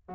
En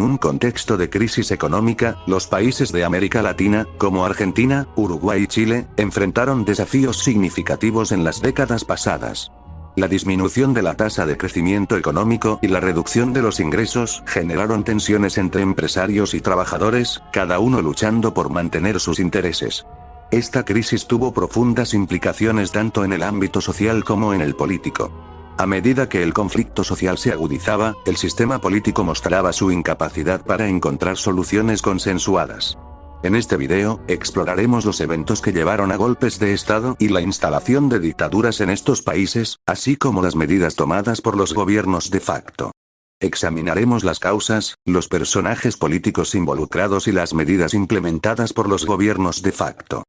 un contexto de crisis económica, los países de América Latina, como Argentina, Uruguay y Chile, enfrentaron desafíos significativos en las décadas pasadas. La disminución de la tasa de crecimiento económico y la reducción de los ingresos generaron tensiones entre empresarios y trabajadores, cada uno luchando por mantener sus intereses. Esta crisis tuvo profundas implicaciones tanto en el ámbito social como en el político. A medida que el conflicto social se agudizaba, el sistema político mostraba su incapacidad para encontrar soluciones consensuadas. En este video, exploraremos los eventos que llevaron a golpes de Estado y la instalación de dictaduras en estos países, así como las medidas tomadas por los gobiernos de facto. Examinaremos las causas, los personajes políticos involucrados y las medidas implementadas por los gobiernos de facto.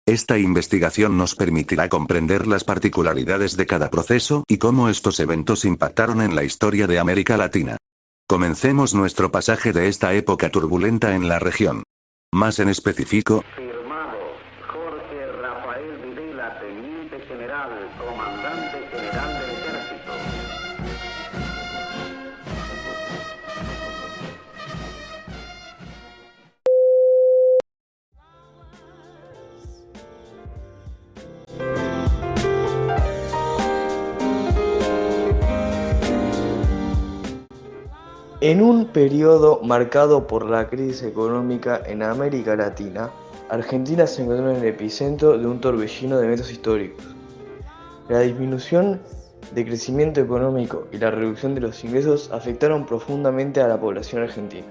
Esta investigación nos permitirá comprender las particularidades de cada proceso y cómo estos eventos impactaron en la historia de América Latina. Comencemos nuestro pasaje de esta época turbulenta en la región. Más en específico, Firmado, Jorge Rafael Videla, Teniente General, Comandante General del Ejército. En un periodo marcado por la crisis económica en América Latina, Argentina se encontró en el epicentro de un torbellino de eventos históricos. La disminución de crecimiento económico y la reducción de los ingresos afectaron profundamente a la población argentina.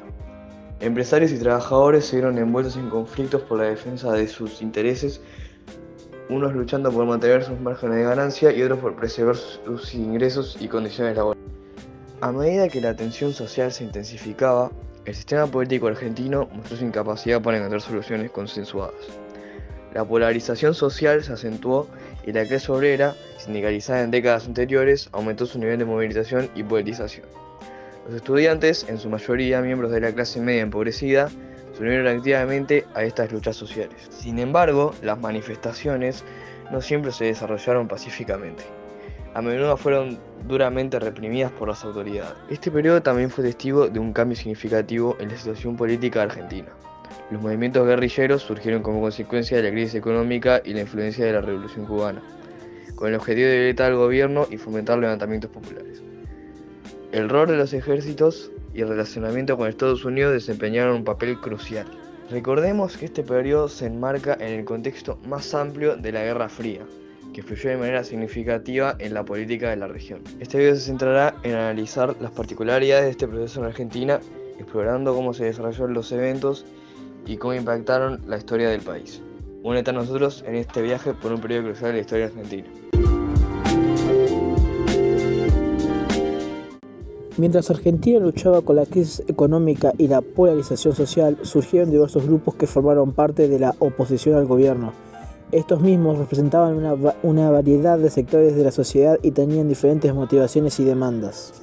Empresarios y trabajadores se vieron envueltos en conflictos por la defensa de sus intereses, unos luchando por mantener sus márgenes de ganancia y otros por preservar sus ingresos y condiciones laborales. A medida que la tensión social se intensificaba, el sistema político argentino mostró su incapacidad para encontrar soluciones consensuadas. La polarización social se acentuó y la clase obrera, sindicalizada en décadas anteriores, aumentó su nivel de movilización y politización. Los estudiantes, en su mayoría miembros de la clase media empobrecida, se unieron activamente a estas luchas sociales. Sin embargo, las manifestaciones no siempre se desarrollaron pacíficamente. A menudo fueron duramente reprimidas por las autoridades. Este periodo también fue testigo de un cambio significativo en la situación política argentina. Los movimientos guerrilleros surgieron como consecuencia de la crisis económica y la influencia de la Revolución Cubana, con el objetivo de debilitar al gobierno y fomentar levantamientos populares. El rol de los ejércitos y el relacionamiento con Estados Unidos desempeñaron un papel crucial. Recordemos que este periodo se enmarca en el contexto más amplio de la Guerra Fría, que influyó de manera significativa en la política de la región. Este video se centrará en analizar las particularidades de este proceso en Argentina, explorando cómo se desarrollaron los eventos y cómo impactaron la historia del país. Únete a nosotros en este viaje por un periodo crucial de la historia argentina. Mientras Argentina luchaba con la crisis económica y la polarización social, surgieron diversos grupos que formaron parte de la oposición al gobierno. Estos mismos representaban una variedad de sectores de la sociedad y tenían diferentes motivaciones y demandas.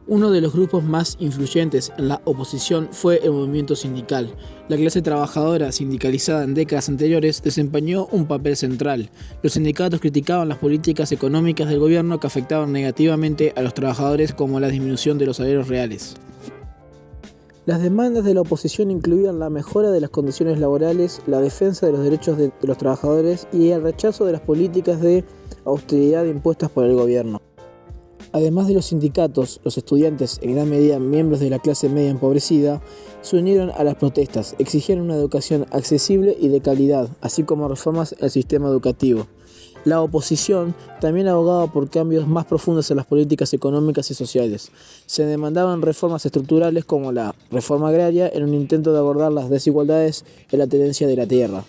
Uno de los grupos más influyentes en la oposición fue el movimiento sindical. La clase trabajadora sindicalizada en décadas anteriores desempeñó un papel central. Los sindicatos criticaban las políticas económicas del gobierno que afectaban negativamente a los trabajadores, como la disminución de los salarios reales. Las demandas de la oposición incluían la mejora de las condiciones laborales, la defensa de los derechos de los trabajadores y el rechazo de las políticas de austeridad impuestas por el gobierno. Además de los sindicatos, los estudiantes, en gran medida miembros de la clase media empobrecida, se unieron a las protestas, exigieron una educación accesible y de calidad, así como reformas al sistema educativo. La oposición también abogaba por cambios más profundos en las políticas económicas y sociales. Se demandaban reformas estructurales como la reforma agraria en un intento de abordar las desigualdades en la tenencia de la tierra.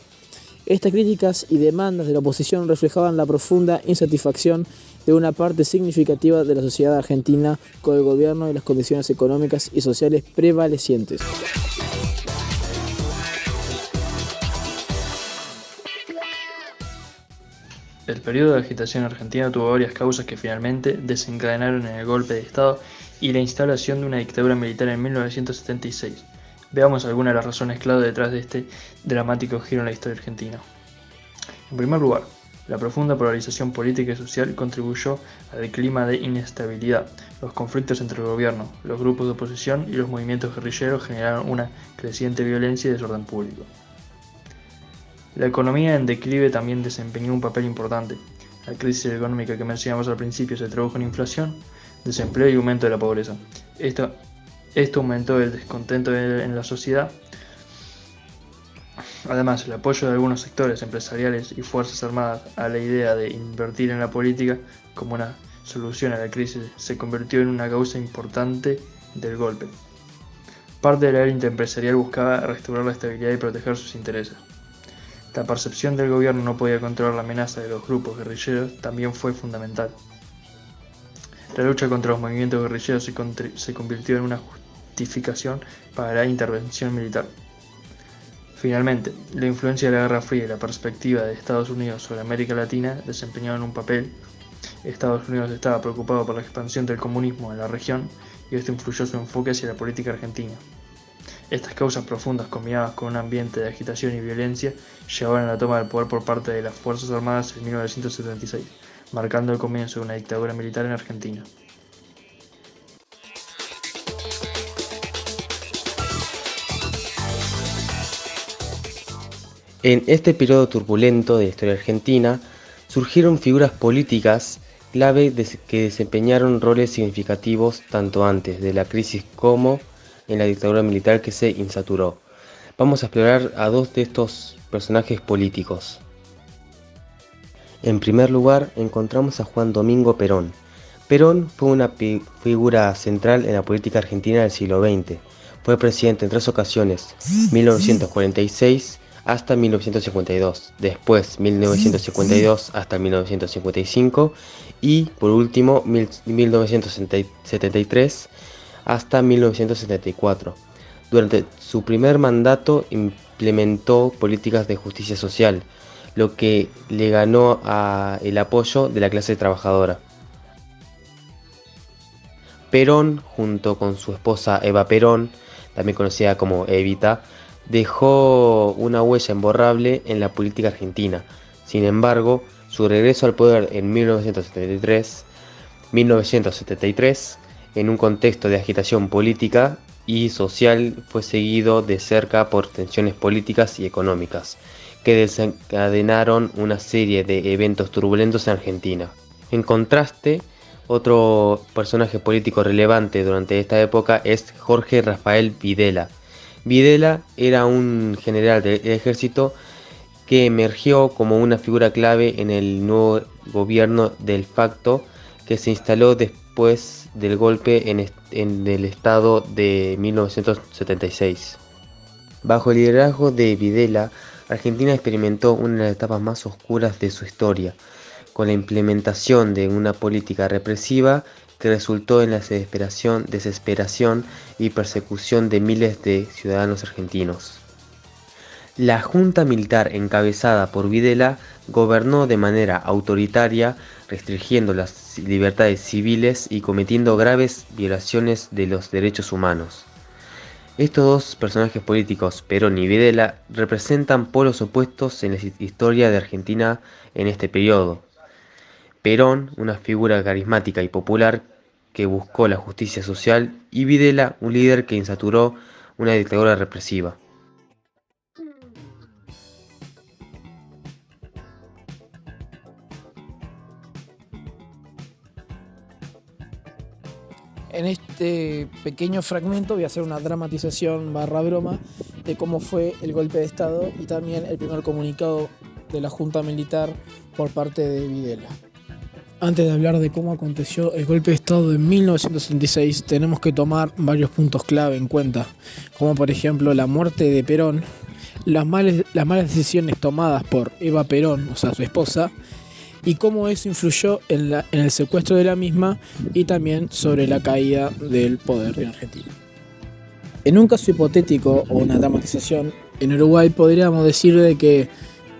Estas críticas y demandas de la oposición reflejaban la profunda insatisfacción de una parte significativa de la sociedad argentina con el gobierno y las condiciones económicas y sociales prevalecientes. El periodo de agitación argentina tuvo varias causas que finalmente desencadenaron en el golpe de Estado y la instalación de una dictadura militar en 1976. Veamos algunas de las razones clave detrás de este dramático giro en la historia argentina. En primer lugar, la profunda polarización política y social contribuyó al clima de inestabilidad. Los conflictos entre el gobierno, los grupos de oposición y los movimientos guerrilleros generaron una creciente violencia y desorden público. La economía en declive también desempeñó un papel importante. La crisis económica que mencionamos al principio se tradujo en inflación, desempleo y aumento de la pobreza. Esto aumentó el descontento en la sociedad. Además, el apoyo de algunos sectores empresariales y fuerzas armadas a la idea de invertir en la política como una solución a la crisis se convirtió en una causa importante del golpe. Parte de la élite empresarial buscaba restaurar la estabilidad y proteger sus intereses. La percepción del gobierno no podía controlar la amenaza de los grupos guerrilleros también fue fundamental. La lucha contra los movimientos guerrilleros se convirtió en una justificación para la intervención militar. Finalmente, la influencia de la Guerra Fría y la perspectiva de Estados Unidos sobre América Latina desempeñaron un papel. Estados Unidos estaba preocupado por la expansión del comunismo en la región y esto influyó su enfoque hacia la política argentina. Estas causas profundas, combinadas con un ambiente de agitación y violencia, llevaron a la toma del poder por parte de las Fuerzas Armadas en 1976, marcando el comienzo de una dictadura militar en Argentina. En este periodo turbulento de la historia argentina, surgieron figuras políticas clave que desempeñaron roles significativos tanto antes de la crisis como en la dictadura militar que se instauró. Vamos a explorar a dos de estos personajes políticos. En primer lugar, encontramos a Juan Domingo Perón. Perón fue una figura central en la política argentina del siglo XX. Fue presidente en 3 ocasiones, 1946 hasta 1952, después 1952 hasta 1955 y por último 1973 hasta 1974. Durante su primer mandato implementó políticas de justicia social, lo que le ganó el apoyo de la clase trabajadora. Perón, junto con su esposa Eva Perón, también conocida como Evita, dejó una huella imborrable en la política argentina. Sin embargo, su regreso al poder en 1973, en un contexto de agitación política y social, fue seguido de cerca por tensiones políticas y económicas, que desencadenaron una serie de eventos turbulentos en Argentina. En contraste, otro personaje político relevante durante esta época es Jorge Rafael Videla. Videla era un general del ejército que emergió como una figura clave en el nuevo gobierno del facto que se instaló después del golpe en el estado de 1976. Bajo el liderazgo de Videla, Argentina experimentó una de las etapas más oscuras de su historia, con la implementación de una política represiva que resultó en la desesperación y persecución de miles de ciudadanos argentinos. La junta militar encabezada por Videla gobernó de manera autoritaria, restringiendo las libertades civiles y cometiendo graves violaciones de los derechos humanos. Estos dos personajes políticos, Perón y Videla, representan polos opuestos en la historia de Argentina en este periodo. Perón, una figura carismática y popular que buscó la justicia social, y Videla, un líder que instauró una dictadura represiva. En este pequeño fragmento voy a hacer una dramatización barra broma de cómo fue el golpe de Estado y también el primer comunicado de la Junta Militar por parte de Videla. Antes de hablar de cómo aconteció el golpe de Estado de 1976, tenemos que tomar varios puntos clave en cuenta, como por ejemplo la muerte de Perón, las malas decisiones tomadas por Eva Perón, o sea su esposa, y cómo eso influyó en el secuestro de la misma y también sobre la caída del poder en Argentina. En un caso hipotético o una dramatización, en Uruguay podríamos decir de que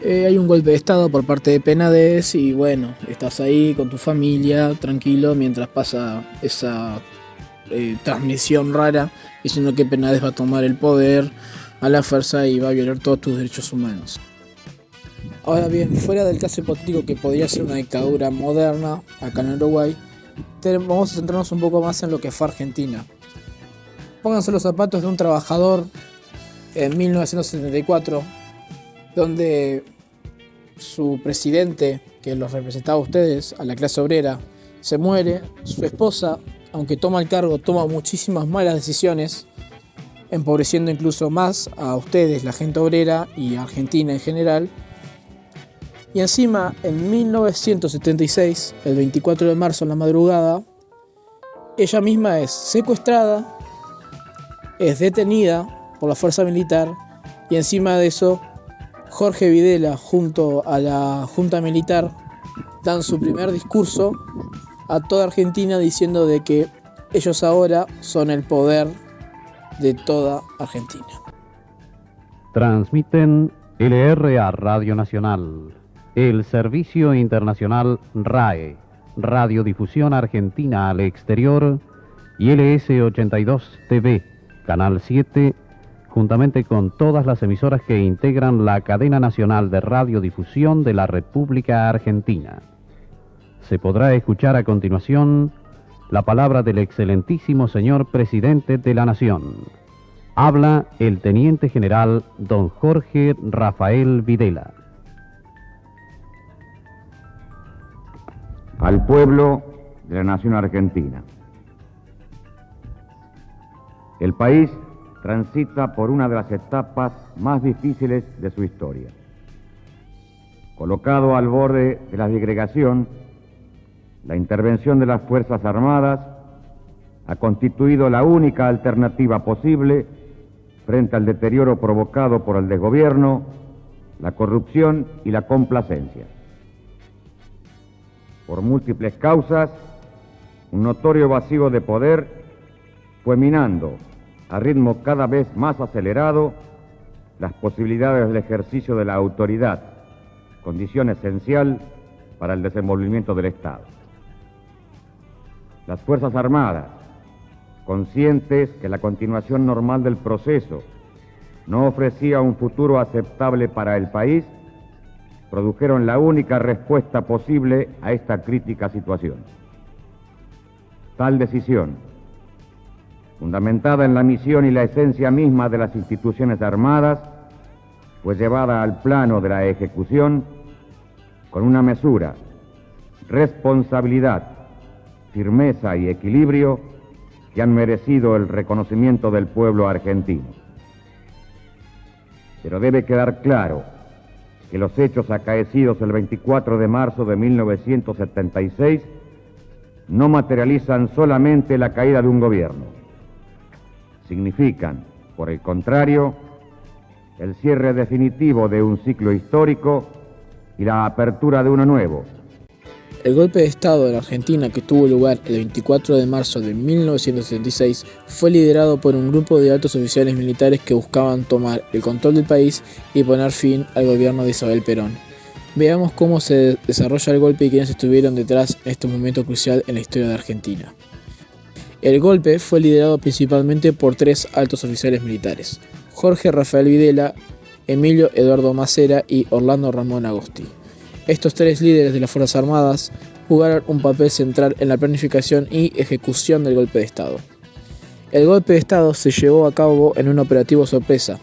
hay un golpe de Estado por parte de Penades y bueno, estás ahí con tu familia, tranquilo, mientras pasa esa transmisión rara diciendo que Penades va a tomar el poder a la fuerza y va a violar todos tus derechos humanos. Ahora bien, fuera del caso hipotético que podría ser una dictadura moderna acá en Uruguay, vamos a centrarnos un poco más en lo que fue Argentina. Pónganse los zapatos de un trabajador en 1974, donde su presidente, que los representaba a ustedes, a la clase obrera, se muere. Su esposa, aunque toma el cargo, toma muchísimas malas decisiones, empobreciendo incluso más a ustedes, la gente obrera y a Argentina en general. Y encima, en 1976, el 24 de marzo en la madrugada, ella misma es secuestrada, es detenida por la fuerza militar, y encima de eso Jorge Videla junto a la Junta Militar dan su primer discurso a toda Argentina diciendo de que ellos ahora son el poder de toda Argentina. Transmiten LRA Radio Nacional, el Servicio Internacional RAE, Radiodifusión Argentina al Exterior, y LS82 TV, Canal 7, juntamente con todas las emisoras que integran la cadena nacional de radiodifusión de la República Argentina. Se podrá escuchar a continuación la palabra del excelentísimo señor Presidente de la Nación. Habla el Teniente General don Jorge Rafael Videla. Al pueblo de la Nación Argentina. El país transita por una de las etapas más difíciles de su historia. Colocado al borde de la disgregación, la intervención de las Fuerzas Armadas ha constituido la única alternativa posible frente al deterioro provocado por el desgobierno, la corrupción y la complacencia. Por múltiples causas, un notorio vacío de poder fue minando a ritmo cada vez más acelerado las posibilidades del ejercicio de la autoridad, condición esencial para el desenvolvimiento del Estado. Las Fuerzas Armadas, conscientes que la continuación normal del proceso no ofrecía un futuro aceptable para el país, produjeron la única respuesta posible a esta crítica situación. Tal decisión, fundamentada en la misión y la esencia misma de las instituciones armadas, fue llevada al plano de la ejecución con una mesura, responsabilidad, firmeza y equilibrio que han merecido el reconocimiento del pueblo argentino. Pero debe quedar claro que los hechos acaecidos el 24 de marzo de 1976 no materializan solamente la caída de un gobierno. Significan, por el contrario, el cierre definitivo de un ciclo histórico y la apertura de uno nuevo. El golpe de Estado en Argentina que tuvo lugar el 24 de marzo de 1976 fue liderado por un grupo de altos oficiales militares que buscaban tomar el control del país y poner fin al gobierno de Isabel Perón. Veamos cómo se desarrolla el golpe y quiénes estuvieron detrás en este momento crucial en la historia de Argentina. El golpe fue liderado principalmente por tres altos oficiales militares: Jorge Rafael Videla, Emilio Eduardo Macera y Orlando Ramón Agosti. Estos tres líderes de las Fuerzas Armadas jugaron un papel central en la planificación y ejecución del golpe de Estado. El golpe de Estado se llevó a cabo en un operativo sorpresa.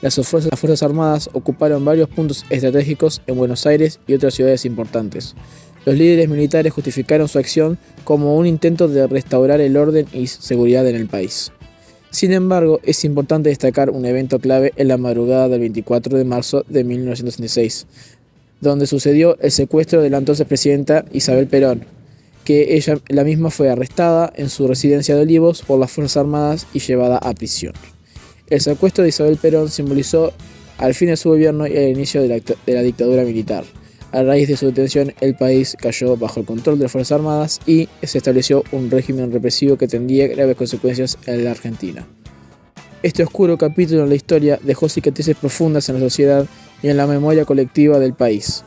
Las Fuerzas Armadas ocuparon varios puntos estratégicos en Buenos Aires y otras ciudades importantes. Los líderes militares justificaron su acción como un intento de restaurar el orden y seguridad en el país. Sin embargo, es importante destacar un evento clave en la madrugada del 24 de marzo de 1966, donde sucedió el secuestro de la entonces presidenta Isabel Perón, que la misma fue arrestada en su residencia de Olivos por las Fuerzas Armadas y llevada a prisión. El secuestro de Isabel Perón simbolizó al fin de su gobierno y el inicio de la dictadura militar. A raíz de su detención, el país cayó bajo el control de las Fuerzas Armadas y se estableció un régimen represivo que tendría graves consecuencias en la Argentina. Este oscuro capítulo en la historia dejó cicatrices profundas en la sociedad y en la memoria colectiva del país.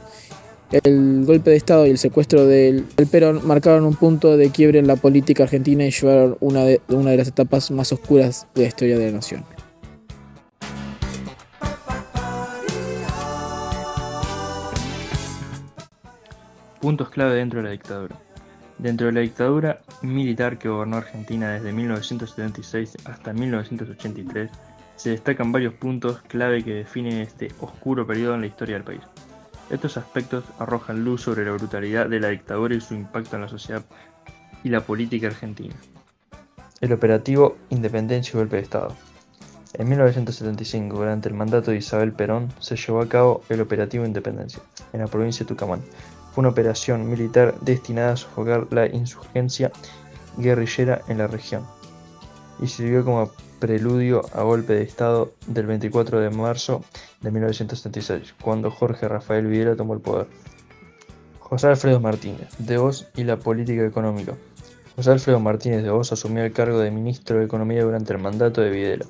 El golpe de Estado y el secuestro del Perón marcaron un punto de quiebre en la política argentina y llevaron una de las etapas más oscuras de la historia de la nación. Puntos clave dentro de la dictadura. Dentro de la dictadura militar que gobernó Argentina desde 1976 hasta 1983, se destacan varios puntos clave que definen este oscuro periodo en la historia del país. Estos aspectos arrojan luz sobre la brutalidad de la dictadura y su impacto en la sociedad y la política argentina. El operativo Independencia y Golpe de Estado. En 1975, durante el mandato de Isabel Perón, se llevó a cabo el operativo Independencia, en la provincia de Tucumán. Fue una operación militar destinada a sofocar la insurgencia guerrillera en la región y sirvió como preludio a golpe de Estado del 24 de marzo de 1976, cuando Jorge Rafael Videla tomó el poder. José Alfredo Martínez de Hoz y la política económica. José Alfredo Martínez de Hoz asumió el cargo de ministro de Economía durante el mandato de Videla.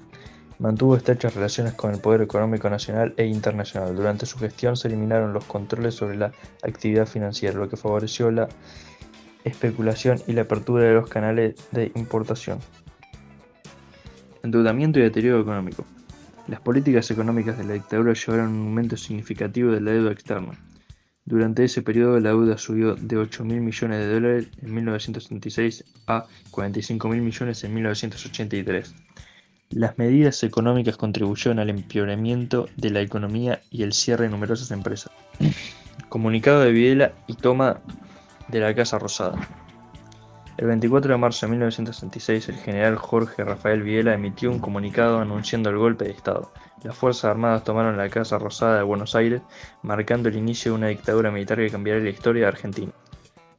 Mantuvo estrechas relaciones con el poder económico nacional e internacional. Durante su gestión se eliminaron los controles sobre la actividad financiera, lo que favoreció la especulación y la apertura de los canales de importación. Endeudamiento y deterioro económico. Las políticas económicas de la dictadura llevaron a un aumento significativo de la deuda externa. Durante ese periodo la deuda subió de $8.000 millones en 1976 a $45.000 millones en 1983. Las medidas económicas contribuyeron al empeoramiento de la economía y el cierre de numerosas empresas. Comunicado de Videla y toma de la Casa Rosada. El 24 de marzo de 1966, el general Jorge Rafael Videla emitió un comunicado anunciando el golpe de Estado. Las Fuerzas Armadas tomaron la Casa Rosada de Buenos Aires, marcando el inicio de una dictadura militar que cambiaría la historia de Argentina.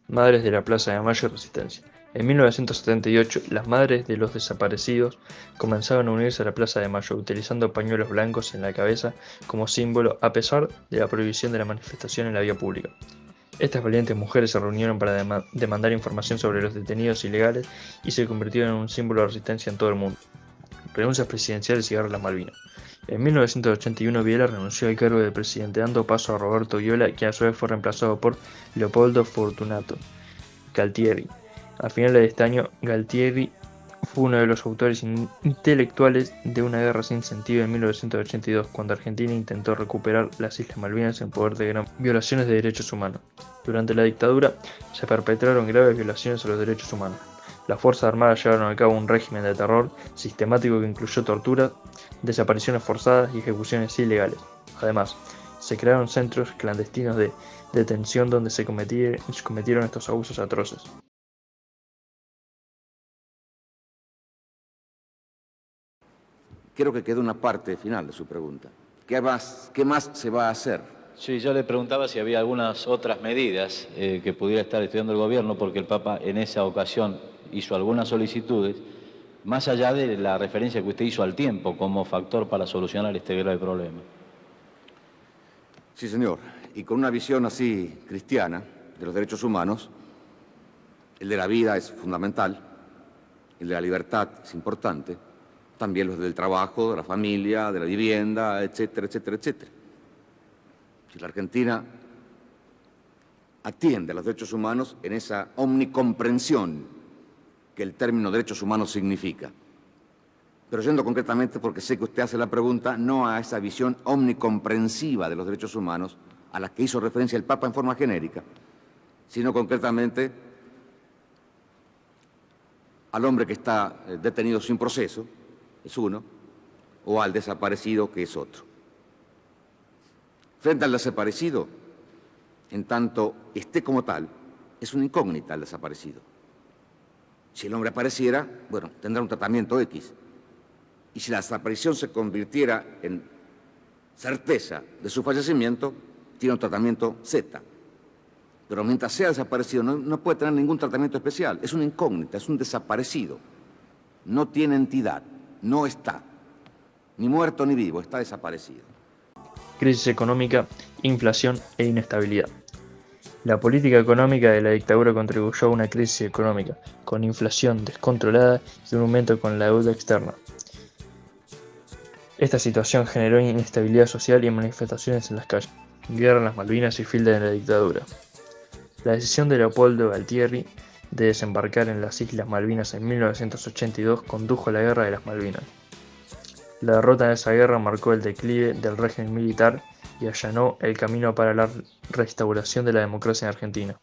Madres de la Plaza de Mayo y Resistencia. En 1978, las madres de los desaparecidos comenzaron a unirse a la Plaza de Mayo, utilizando pañuelos blancos en la cabeza como símbolo, a pesar de la prohibición de la manifestación en la vía pública. Estas valientes mujeres se reunieron para demandar información sobre los detenidos ilegales y se convirtieron en un símbolo de resistencia en todo el mundo. Renuncias presidenciales y guerra a las Malvinas. En 1981, Videla renunció al cargo de presidente, dando paso a Roberto Viola, que a su vez fue reemplazado por Leopoldo Fortunato Galtieri. A finales de este año, Galtieri fue uno de los autores intelectuales de una guerra sin sentido en 1982, cuando Argentina intentó recuperar las Islas Malvinas en poder de gran violaciones de derechos humanos. Durante la dictadura se perpetraron graves violaciones a los derechos humanos. Las Fuerzas Armadas llevaron a cabo un régimen de terror sistemático que incluyó torturas, desapariciones forzadas y ejecuciones ilegales. Además, se crearon centros clandestinos de detención donde se cometieron estos abusos atroces. Creo que queda una parte final de su pregunta. ¿Qué más se va a hacer? Sí, yo le preguntaba si había algunas otras medidas que pudiera estar estudiando el gobierno, porque el Papa en esa ocasión hizo algunas solicitudes, más allá de la referencia que usted hizo al tiempo como factor para solucionar este grave problema. Sí, señor. Y con una visión así cristiana de los derechos humanos, el de la vida es fundamental, el de la libertad es importante, también los del trabajo, de la familia, de la vivienda, etcétera, etcétera, etcétera. Si la Argentina atiende a los derechos humanos en esa omnicomprensión que el término derechos humanos significa. Pero yendo concretamente, porque sé que usted hace la pregunta, no a esa visión omnicomprensiva de los derechos humanos a la que hizo referencia el Papa en forma genérica, sino concretamente al hombre que está detenido sin proceso, es uno, o al desaparecido, que es otro. Frente al desaparecido, en tanto esté como tal, es una incógnita el desaparecido. Si el hombre apareciera, bueno, tendrá un tratamiento X. Y si la desaparición se convirtiera en certeza de su fallecimiento, tiene un tratamiento Z. Pero mientras sea desaparecido, no puede tener ningún tratamiento especial. Es una incógnita, es un desaparecido. No tiene entidad. No está, ni muerto ni vivo, está desaparecido. Crisis económica, inflación e inestabilidad. La política económica de la dictadura contribuyó a una crisis económica, con inflación descontrolada y un aumento con la deuda externa. Esta situación generó inestabilidad social y manifestaciones en las calles. guerra en las Malvinas y fin de la dictadura. La decisión de Leopoldo Galtieri de desembarcar en las Islas Malvinas en 1982 condujo a la Guerra de las Malvinas. La derrota en esa guerra marcó el declive del régimen militar y allanó el camino para la restauración de la democracia en Argentina.